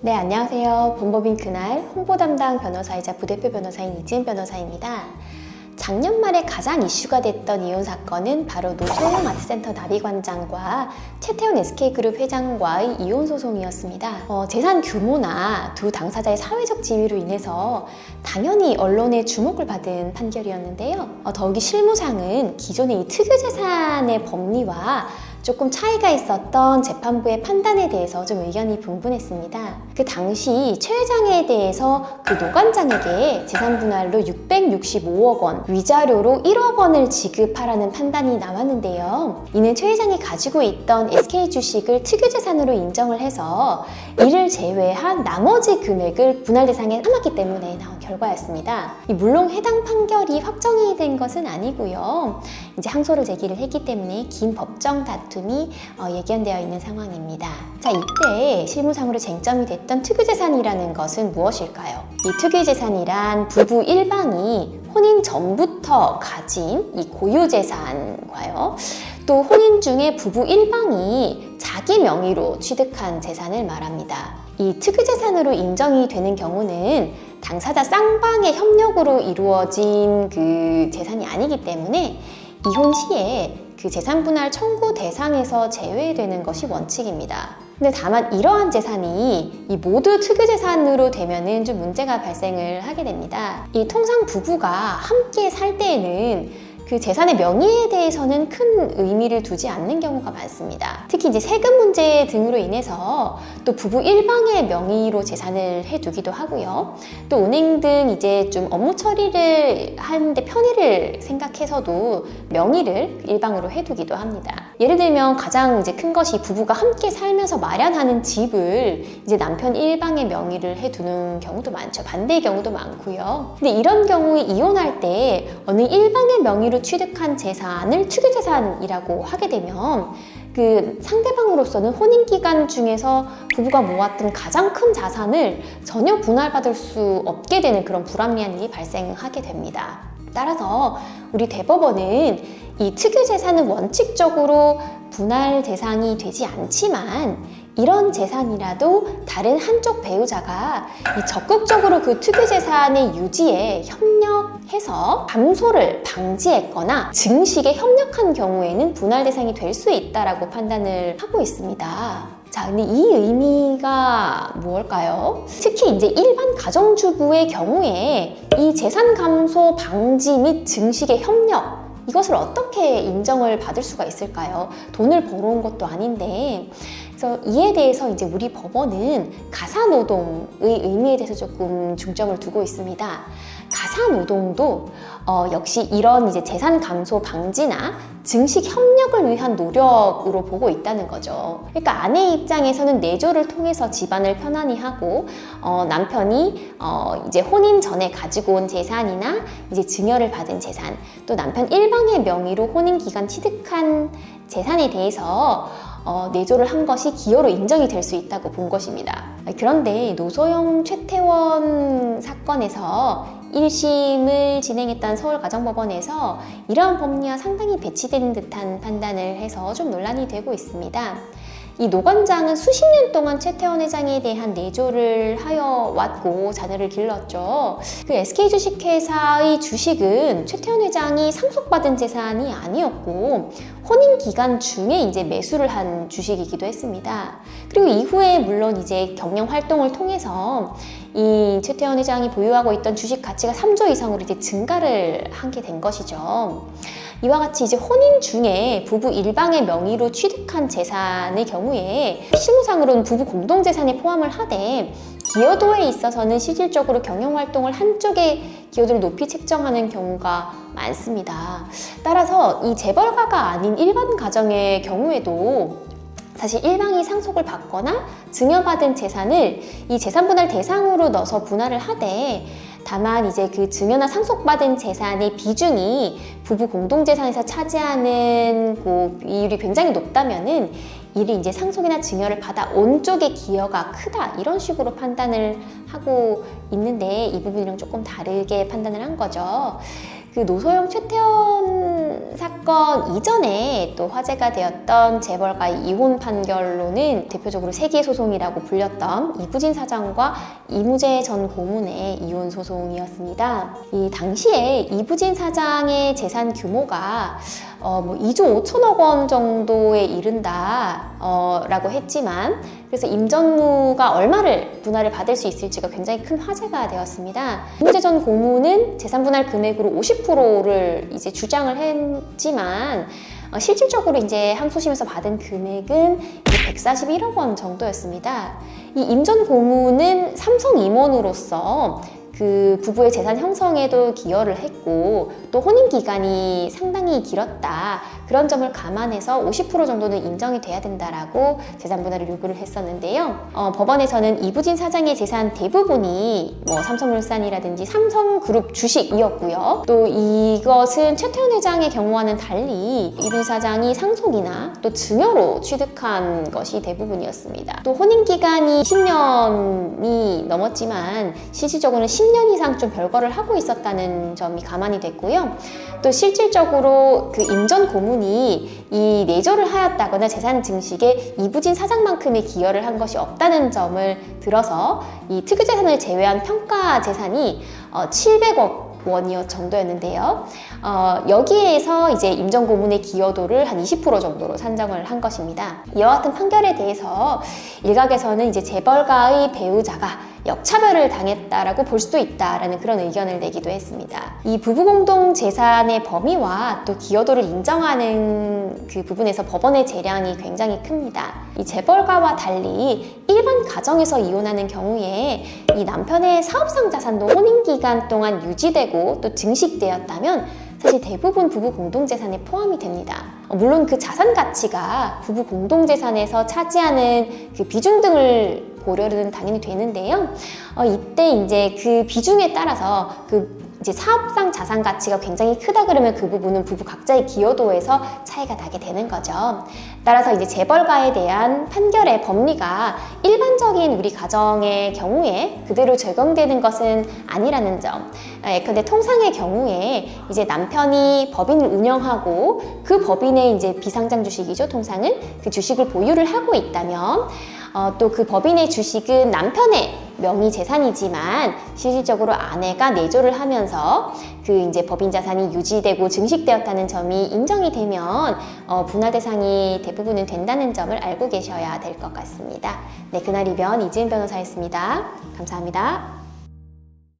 네, 안녕하세요. 본법인 그날 홍보 담당 변호사이자 부대표 변호사인 이지은 변호사입니다. 작년 말에 가장 이슈가 됐던 이혼 사건은 바로 노소영 아트센터 나비관장과 최태원 SK그룹 회장과의 이혼 소송이었습니다. 재산 규모나 두 당사자의 사회적 지위로 인해서 당연히 언론의 주목을 받은 판결이었는데요. 더욱이 실무상은 기존의 이 특유재산의 법리와 조금 차이가 있었던 재판부의 판단에 대해서 좀 의견이 분분했습니다. 그 당시 최 회장에 대해서 그 노관장에게 재산 분할로 665억 원, 위자료로 1억 원을 지급하라는 판단이 나왔는데요. 이는 최 회장이 가지고 있던 SK 주식을 특유재산으로 인정을 해서 이를 제외한 나머지 금액을 분할 대상에 삼았기 때문에 나온 결과였습니다. 물론 해당 판결이 확정이 된 것은 아니고요. 이제 항소를 제기를 했기 때문에 긴 법정 다툼이 예견되어 있는 상황입니다. 자, 이때 실무상으로 쟁점이 됐던 특유재산이라는 것은 무엇일까요? 이 특유재산이란 부부 일방이 혼인 전부터 가진 이 고유재산과요, 또 혼인 중에 부부 일방이 자기 명의로 취득한 재산을 말합니다. 이 특유재산으로 인정이 되는 경우는 당사자 쌍방의 협력으로 이루어진 그 재산이 아니기 때문에 이혼 시에 그 재산 분할 청구 대상에서 제외되는 것이 원칙입니다. 근데 다만 이러한 재산이 이 모두 특유재산으로 되면은 좀 문제가 발생을 하게 됩니다. 이 통상 부부가 함께 살 때에는 그 재산의 명의에 대해서는 큰 의미를 두지 않는 경우가 많습니다. 특히 이제 세금 문제 등으로 인해서 또 부부 일방의 명의로 재산을 해두기도 하고요. 또 은행 등 이제 좀 업무 처리를 하는데 편의를 생각해서도 명의를 일방으로 해두기도 합니다. 예를 들면 가장 이제 큰 것이 부부가 함께 살면서 마련하는 집을 이제 남편 일방의 명의를 해두는 경우도 많죠. 반대의 경우도 많고요. 근데 이런 경우에 이혼할 때 어느 일방의 명의로 취득한 재산을 특유재산이라고 하게 되면 그 상대방으로서는 혼인기간 중에서 부부가 모았던 가장 큰 자산을 전혀 분할받을 수 없게 되는 그런 불합리한 일이 발생하게 됩니다. 따라서 우리 대법원은 이 특유재산은 원칙적으로 분할 대상이 되지 않지만 이런 재산이라도 다른 한쪽 배우자가 이 적극적으로 그 특유재산의 유지에 협력해서 감소를 방지했거나 증식에 협력한 경우에는 분할 대상이 될 수 있다라고 판단을 하고 있습니다. 자, 근데 이 의미가 무엇일까요? 특히 이제 일반 가정주부의 경우에 이 재산 감소 방지 및 증식의 협력, 이것을 어떻게 인정을 받을 수가 있을까요? 돈을 벌어온 것도 아닌데. 그래서 이에 대해서 이제 우리 법원은 가사노동의 의미에 대해서 조금 중점을 두고 있습니다. 가사노동도 역시 이런 이제 재산 감소 방지나 증식 협력을 위한 노력으로 보고 있다는 거죠. 그러니까 아내의 입장에서는 내조를 통해서 집안을 편안히 하고 남편이 이제 혼인 전에 가지고 온 재산이나 이제 증여를 받은 재산, 또 남편 일방의 명의로 혼인 기간 취득한 재산에 대해서 내조를 한 것이 기여로 인정이 될 수 있다고 본 것입니다. 그런데 노소영 최태원 사건에서 1심을 진행했던 서울가정법원에서 이러한 법리와 상당히 배치된 듯한 판단을 해서 좀 논란이 되고 있습니다. 이 노관장은 수십 년 동안 최태원 회장에 대한 내조를 하여 왔고 자녀를 길렀죠. 그 SK 주식회사의 주식은 최태원 회장이 상속받은 재산이 아니었고 혼인 기간 중에 이제 매수를 한 주식이기도 했습니다. 그리고 이후에 물론 이제 경영 활동을 통해서 이 최태원 회장이 보유하고 있던 주식 가치가 3조 이상으로 이제 증가를 하게 된 것이죠. 이와 같이 이제 혼인 중에 부부 일방의 명의로 취득한 재산의 경우에 실무상으로는 부부 공동재산에 포함을 하되 기여도에 있어서는 실질적으로 경영활동을 한쪽의 기여도를 높이 책정하는 경우가 많습니다. 따라서 이 재벌가가 아닌 일반 가정의 경우에도 사실 일방이 상속을 받거나 증여받은 재산을 이 재산분할 대상으로 넣어서 분할을 하되 다만 이제 그 증여나 상속받은 재산의 비중이 부부 공동재산에서 차지하는 그 비율이 굉장히 높다면은 이를 이제 상속이나 증여를 받아온 쪽의 기여가 크다 이런 식으로 판단을 하고 있는데 이 부분이랑 조금 다르게 판단을 한 거죠. 그 노소영 최태원 사건 이전에 또 화제가 되었던 재벌가의 이혼 판결로는 대표적으로 세기 소송이라고 불렸던 이부진 사장과 이무재 전 고문의 이혼 소송이었습니다. 이 당시에 이부진 사장의 재산 규모가 2조 5천억 원 정도에 이른다 라고 했지만, 그래서 임전무가 얼마를 분할을 받을 수 있을지가 굉장히 큰 화제가 되었습니다. 이무재 전 고문은 재산 분할 금액으로 50%를 이제 주장을 했지만, 실질적으로 이제 항소심에서 받은 금액은 141억 원 정도였습니다. 이 임 전 고문은 삼성 임원으로서 그 부부의 재산 형성에도 기여를 했고, 또 혼인 기간이 상당히 길었다, 그런 점을 감안해서 50% 정도는 인정이 돼야 된다라고 재산 분할을 요구를 했었는데요. 법원에서는 이부진 사장의 재산 대부분이 삼성물산이라든지 삼성그룹 주식이었고요. 또 이것은 최태원 회장의 경우와는 달리 이부진 사장이 상속이나 또 증여로 취득한 것이 대부분이었습니다. 또 혼인 기간이 10년이 넘었지만 실질적으로는 10년 이상 좀 별거를 하고 있었다는 점이 감안이 됐고요. 또 실질적으로 그 임 전 고문이 이 내조를 하였다거나 재산 증식에 이부진 사장만큼의 기여를 한 것이 없다는 점을 들어서 이 특유재산을 제외한 평가 재산이 700억 원이었 정도였는데요. 여기에서 이제 임 전 고문의 기여도를 한 20% 정도로 산정을 한 것입니다. 이와 같은 판결에 대해서 일각에서는 이제 재벌가의 배우자가 역차별을 당했다라고 볼 수도 있다라는 그런 의견을 내기도 했습니다. 이 부부 공동 재산의 범위와 또 기여도를 인정하는 그 부분에서 법원의 재량이 굉장히 큽니다. 이 재벌가와 달리 일반 가정에서 이혼하는 경우에 이 남편의 사업상 자산도 혼인 기간 동안 유지되고 또 증식되었다면 사실 대부분 부부 공동재산에 포함이 됩니다. 물론 그 자산 가치가 부부 공동재산에서 차지하는 그 비중 등을 고려는 당연히 되는데요. 이때 이제 그 비중에 따라서 이제 사업상 자산 가치가 굉장히 크다 그러면 그 부분은 부부 각자의 기여도에서 차이가 나게 되는 거죠. 따라서 이제 재벌가에 대한 판결의 법리가 일반적인 우리 가정의 경우에 그대로 적용되는 것은 아니라는 점. 예컨대 통상의 경우에 이제 남편이 법인을 운영하고 그 법인의 이제 비상장 주식이죠. 통상은 그 주식을 보유를 하고 있다면 또 그 법인의 주식은 남편의 명의 재산이지만 실질적으로 아내가 내조를 하면서 그 이제 법인 자산이 유지되고 증식되었다는 점이 인정이 되면 분할 대상이 대부분은 된다는 점을 알고 계셔야 될 것 같습니다. 네, 그날이면 이지은 변호사였습니다. 감사합니다.